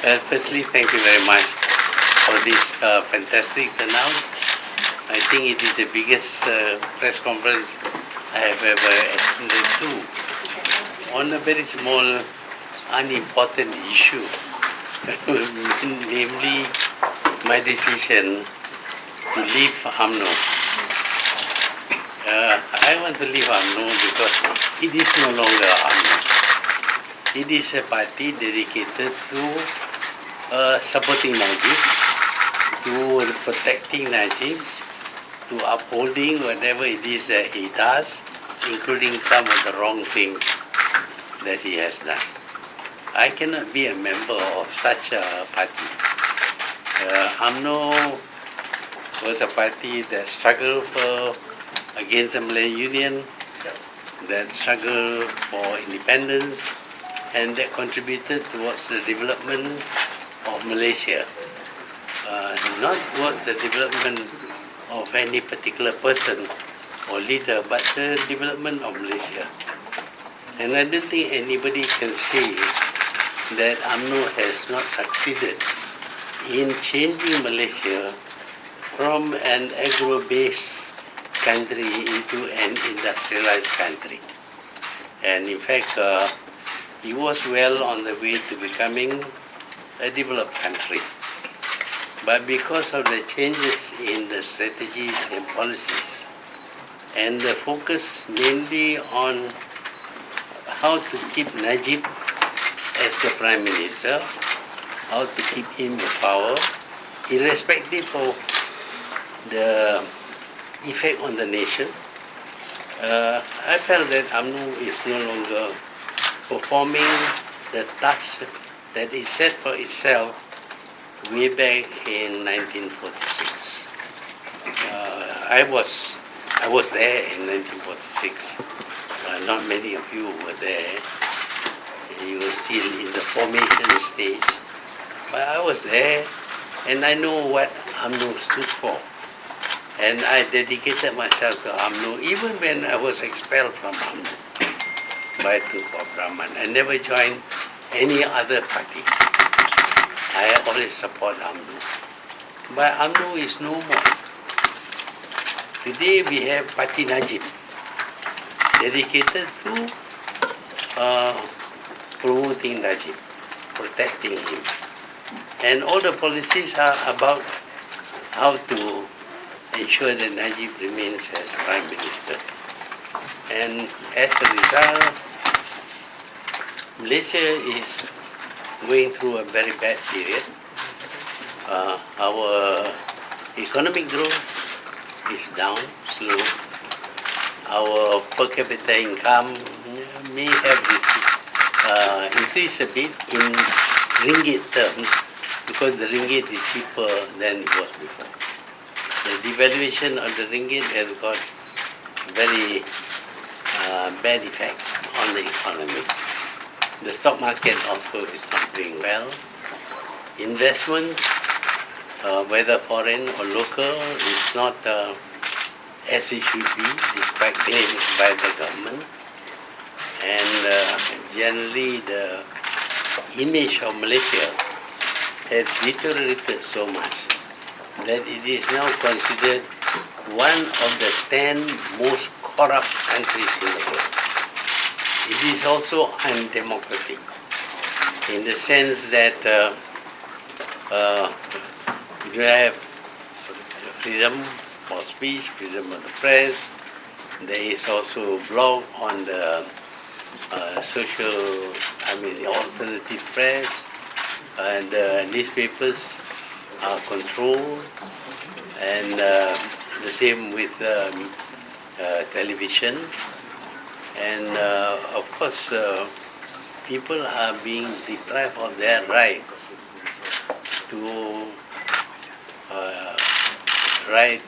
Well, firstly, thank you very much for this fantastic turnout. I think it is the biggest press conference I have ever attended to on a very small, unimportant issue, namely my decision to leave UMNO. I want to leave UMNO because it is no longer UMNO. It is a party dedicated to supporting Najib, to protecting Najib, to upholding whatever it is that he does, including some of the wrong things that he has done. I cannot be a member of such a party. UMNO was a party that struggled against the Malay Union, that struggled for independence, and that contributed towards the development of Malaysia. Not towards the development of any particular person or leader, but the development of Malaysia. And I don't think anybody can say that UMNO has not succeeded in changing Malaysia from an agro-based country into an industrialized country. And in fact, he was well on the way to becoming a developed country. But because of the changes in the strategies and policies, and the focus mainly on how to keep Najib as the Prime Minister, how to keep him in power, irrespective of the effect on the nation, I felt that UMNO is no longer performing the task that it set for itself way back in 1946. I was there in 1946. Not many of you were there. You were still in the formation stage. But I was there, and I know what UMNO stood for. And I dedicated myself to UMNO even when I was expelled from UMNO by Tunku Brahman. I never joined any other party. I always support UMNO. But UMNO is no more. Today we have Party Najib, dedicated to promoting Najib, protecting him. And all the policies are about how to ensure that Najib remains as Prime Minister. And as a result, Malaysia is going through a very bad period. Our economic growth is down, slow. Our per capita income may have increased a bit in ringgit terms because the ringgit is cheaper than it was before. The devaluation of the ringgit has got very bad effect on the economy. The stock market also is not doing well. Investments, whether foreign or local, is not as it should be, despite claims by the government. And generally, the image of Malaysia has deteriorated so much that it is now considered one of the 10 most corrupt countries in the world. It is also undemocratic in the sense that you have freedom for speech, freedom of the press. There is also a blog on the the alternative press, and newspapers are controlled, and the same with television. And of course, people are being deprived of their right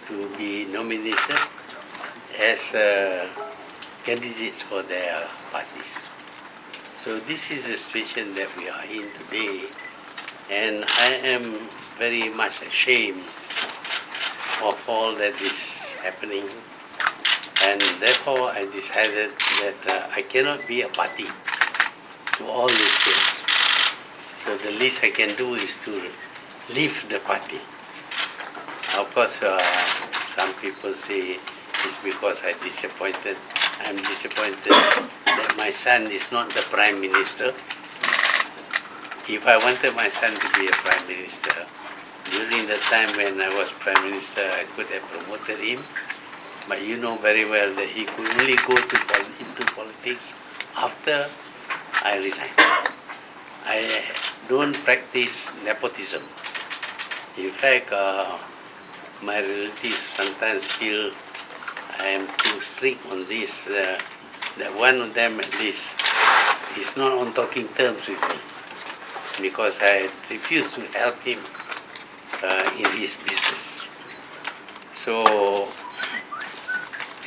to be nominated as candidates for their parties. So this is the situation that we are in today, and I am very much ashamed of all that is happening, and therefore I decided that I cannot be a party to all these things. So the least I can do is to leave the party. Of course, some people say it's because I'm disappointed that my son is not the Prime Minister. If I wanted my son to be a Prime Minister, during the time when I was Prime Minister, I could have promoted him. But you know very well that he could only go into politics after I resigned. I don't practice nepotism. In fact, my relatives sometimes feel I am too strict on this, that one of them at least is not on talking terms with me because I refuse to help him in his business. So,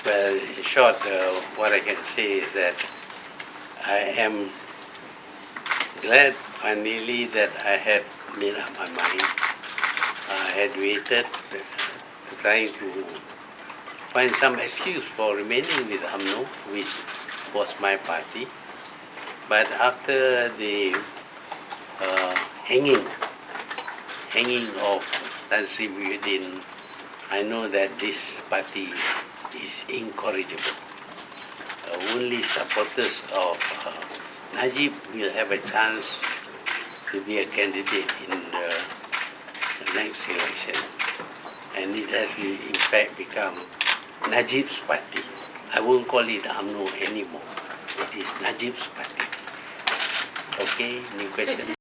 well, in short, what I can say is that I am glad finally that I had made up my mind. I had waited, trying to find some excuse for remaining with UMNO, which was my party. But after the hanging of Tan Sri Muhyiddin, I know that this party is incorrigible. Only supporters of Najib will have a chance to be a candidate in the next election. And it has in fact become Najib's party. I won't call it UMNO anymore. It is Najib's party. Okay, new question.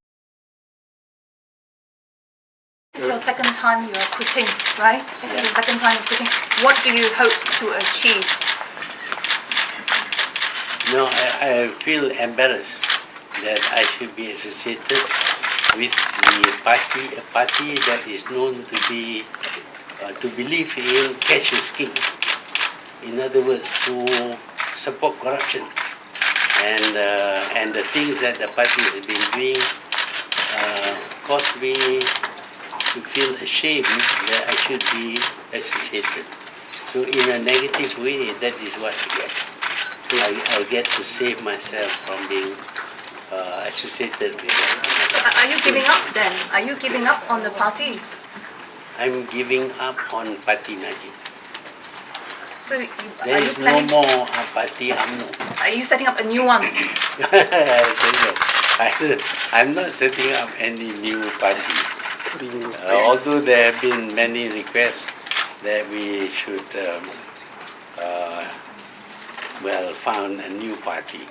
This is your second time you are quitting, right? This is the second time you're quitting. What do you hope to achieve? No, I feel embarrassed that I should be associated with the party, a party that is known to believe in cash is king. In other words, to support corruption. And the things that the party has been doing caused me to feel ashamed that I should be associated. So in a negative way, that is what I get. I get to save myself from being associated with them. Are you giving up then? Are you giving up on the party? I'm giving up on Party Najib. So There is no more Party UMNO. Are you setting up a new one? I'm not setting up any new party. Although there have been many requests that we should found a new party.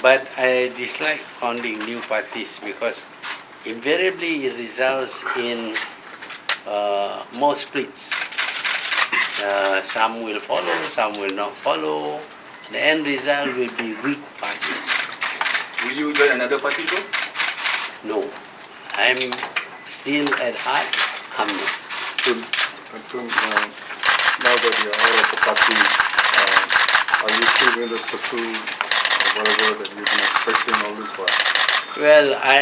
But I dislike founding new parties because invariably it results in more splits. Some will follow, some will not follow. The end result will be weak parties. Will you join another party too? No, I'm still at heart UMNO. Now that you are out of the party, are you still going to pursue whatever that you've been expecting all this while? Well, I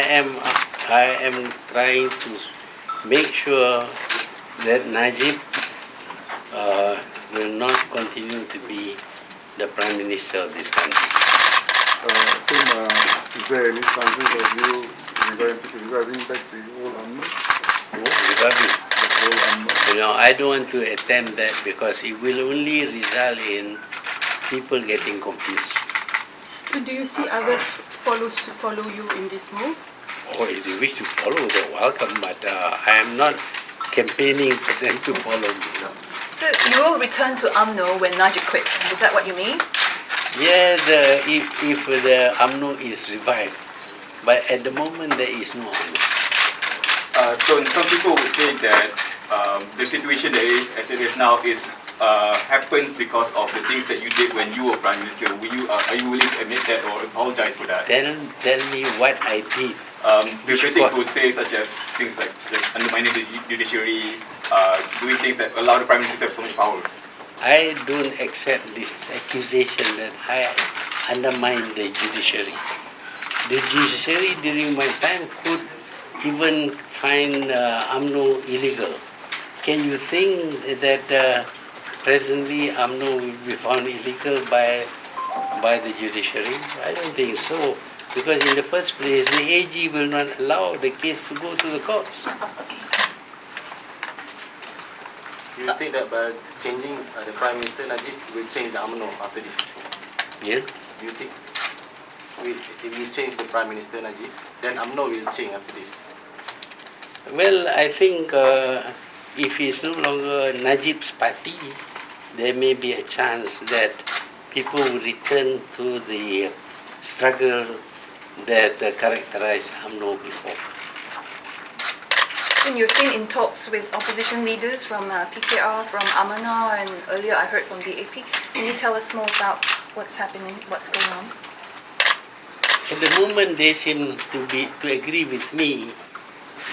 am trying to make sure that Najib will not continue to be the Prime Minister of this country. Is there any chances of you reviving back the old UMNO? I don't want to attempt that because it will only result in people getting confused. Do you see others follow you in this move? Or if they wish to follow, they're welcome, but I am not campaigning for them to follow me. So you will return to UMNO when Najib quits. Is that what you mean? Yes, if the UMNO is revived, but at the moment there is no UMNO. So some people would say that the situation that is as it is now is happens because of the things that you did when you were Prime Minister. Are you willing to admit that or apologize for that? Tell me what I did. The critics would say such as things like undermining the judiciary, doing things that allow the Prime Minister to have so much power. I don't accept this accusation that I undermine the judiciary. The judiciary during my time could even find UMNO illegal. Can you think that presently UMNO will be found illegal by the judiciary? I don't think so. Because in the first place, the AG will not allow the case to go to the courts. Do you think that by changing the Prime Minister Najib will change the UMNO after this? Yes? Do you think if we change the Prime Minister Najib, then UMNO will change after this? Well, I think if it's no longer Najib's party, there may be a chance that people will return to the struggle that characterized UMNO before. And you've been in talks with opposition leaders from PKR, from UMNO, and earlier I heard from the AP. Can you tell us more about what's happening, what's going on? At the moment, they seem to agree with me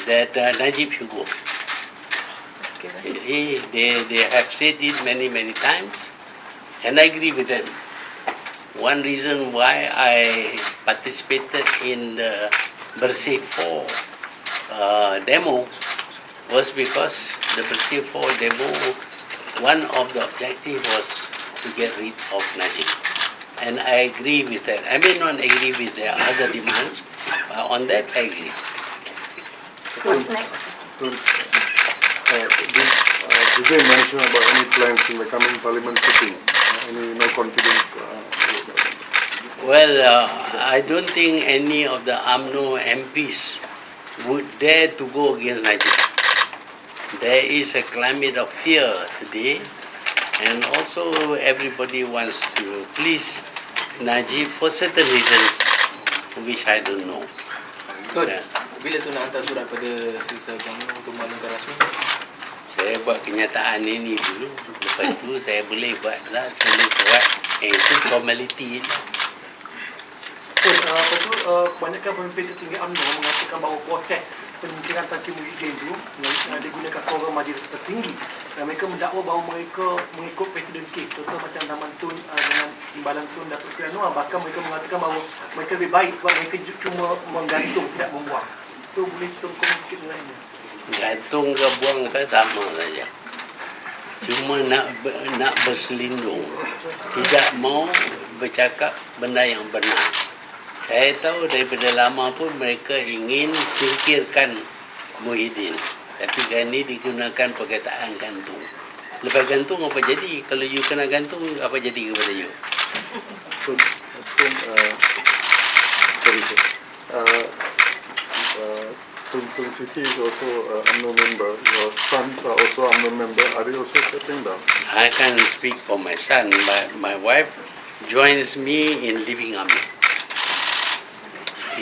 that Najib should go. You see, they have said it many, many times, and I agree with them. One reason why I participated in the Bersih 4 demo was because the Bersih 4 demo, one of the objectives was to get rid of Najib. And I agree with that. I may not agree with their other demands, but on that I agree. What's next? Did they mention about any plans in the coming parliament sitting? Any confidence? Well, I don't think any of the UMNO MPs would dare to go against Najib. There is a climate of fear today, and also everybody wants to please Najib for certain reasons, which I don't know. Tun, Yeah. bila tu nak hantar surat pada Setiausaha UMNO untuk maklumatkan rasmi? Saya buat kenyataan ini dulu, lepas itu saya boleh buatlah tulis surat, itu formality. Lepas tu kebanyakan pemimpin tertinggi UMNO mengatakan bahawa proses penyingkiran Tan Sri Muhyiddin itu digunakan forum majlis tertinggi, dan mereka mendakwa bahawa mereka mengikut presiden kes, contoh macam zaman Tun dengan Timbalan Tun Datuk Seri Anwar, bahkan mereka mengatakan bahawa mereka lebih baik sebab mereka cuma menggantung, tidak membuang. So boleh tolong sikit dengan ini? Gantung ke buang ke sama saja. Cuma nak berselindung, tidak mau bercakap benda yang benar. Saya tahu daripada lama pun mereka ingin singkirkan Muhyiddin. Tapi kali ini digunakan perkataan gantung. Lepas gantung apa jadi? Kalau you kena gantung, apa jadi kepada you? Sorry, sir. Tun Siti is also UMNO member. Your sons are also UMNO member. Are they also stepping down? I can't speak for my son, but my wife joins me in leaving UMNO,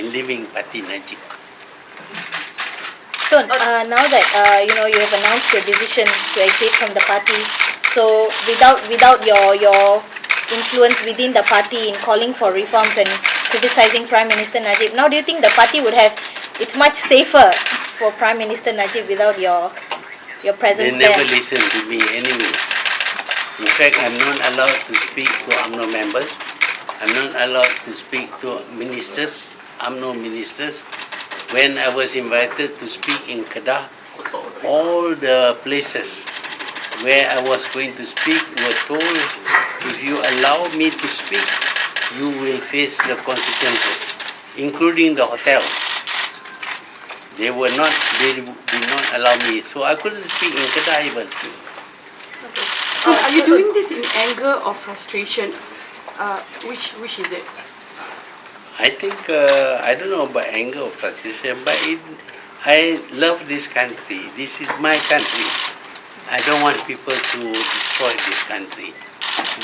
in leaving Parti Najib. Tun, now that you have announced your decision to exit from the party, so without your influence within the party in calling for reforms and criticizing Prime Minister Najib, now do you think the party would have? It's much safer for Prime Minister Najib without your presence They there. never listen to me anyway. In fact, I'm not allowed to speak to UMNO members. I'm not allowed to speak to ministers, UMNO ministers. When I was invited to speak in Kedah, all the places where I was going to speak were told, if you allow me to speak, you will face the consequences, including the hotel. They did not allow me, so I couldn't speak in Kedah even. Tun, are you doing this in anger or frustration? Which is it? I think, I don't know about anger or frustration, but I love this country. This is my country. I don't want people to destroy this country.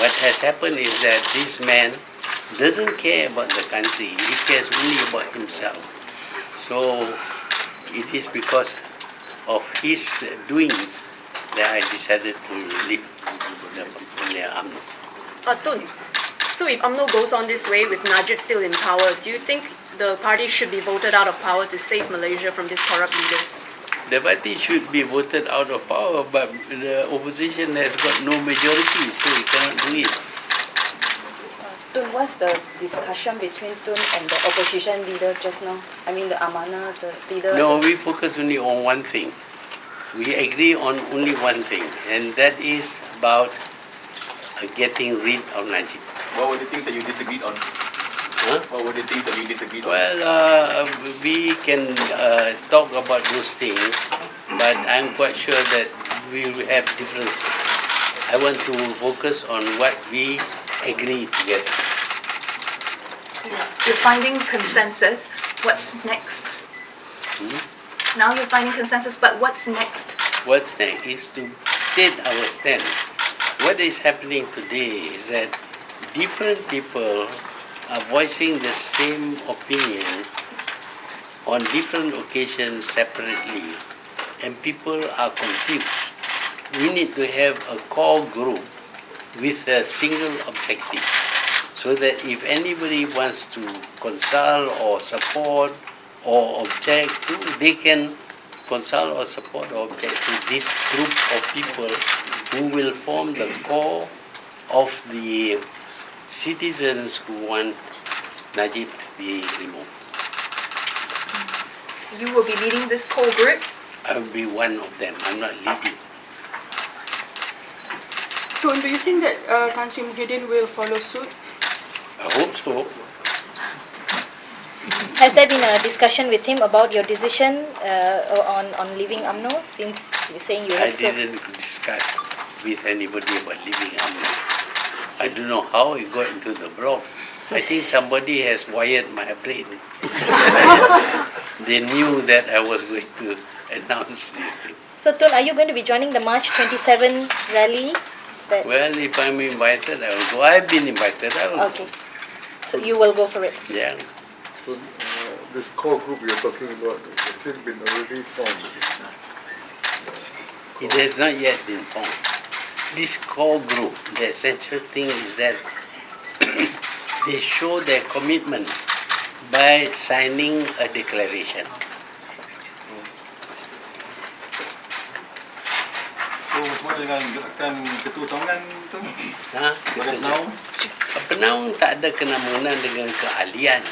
What has happened is that this man doesn't care about the country. He cares only about himself. So it is because of his doings that I decided to leave the UMNO. Tun, so if UMNO goes on this way with Najib still in power, do you think the party should be voted out of power to save Malaysia from these corrupt leaders? The party should be voted out of power, but the opposition has got no majority, so it cannot do it. Tun, what's the discussion between Tun and the opposition leader just now? I mean the Amanah, the leader. No, we focus only on one thing. We agree on only one thing, and that is about getting rid of Najib. What were the things that you disagreed on? Huh? What were the things that you disagreed on? Well, we can talk about those things, but I'm quite sure that we will have differences. I want to focus on what we agree together. You're finding consensus. What's next? Now you're finding consensus, but what's next? What's next is to state our stand. What is happening today is that different people are voicing the same opinion on different occasions separately, and people are confused. We need to have a core group with a single objective, so that if anybody wants to consult or support or object to, they can consult or support or object to this group of people who will form the core of the citizens who want Najib to be removed. You will be leading this whole group. I will be one of them. I'm not leading. Tun, do you think that Tan Sri Muhyiddin will follow suit? I hope so. Has there been a discussion with him about your decision on leaving UMNO, since you're saying you I hope so? didn't discuss with anybody about leaving UMNO. I don't know how it got into the blog. I think somebody has wired my brain. They knew that I was going to announce this thing. So Tun, are you going to be joining the March 27 rally? Well, if I'm invited, I will go. I've been invited, I will Okay. So you will go for it? go. Yeah. So, this core group you're talking about, has it been already formed? It has not yet been formed. This core group, the essential thing is that they show their commitment by signing a declaration. So, macam mana dengan gerakan ketua tahunan tu? Ha? Penaung tak ada kena-mengena dengan keahlian.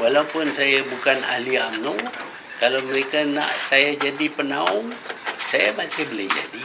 Walaupun saya bukan ahli UMNO, kalau mereka nak saya jadi penaung, saya masih boleh jadi.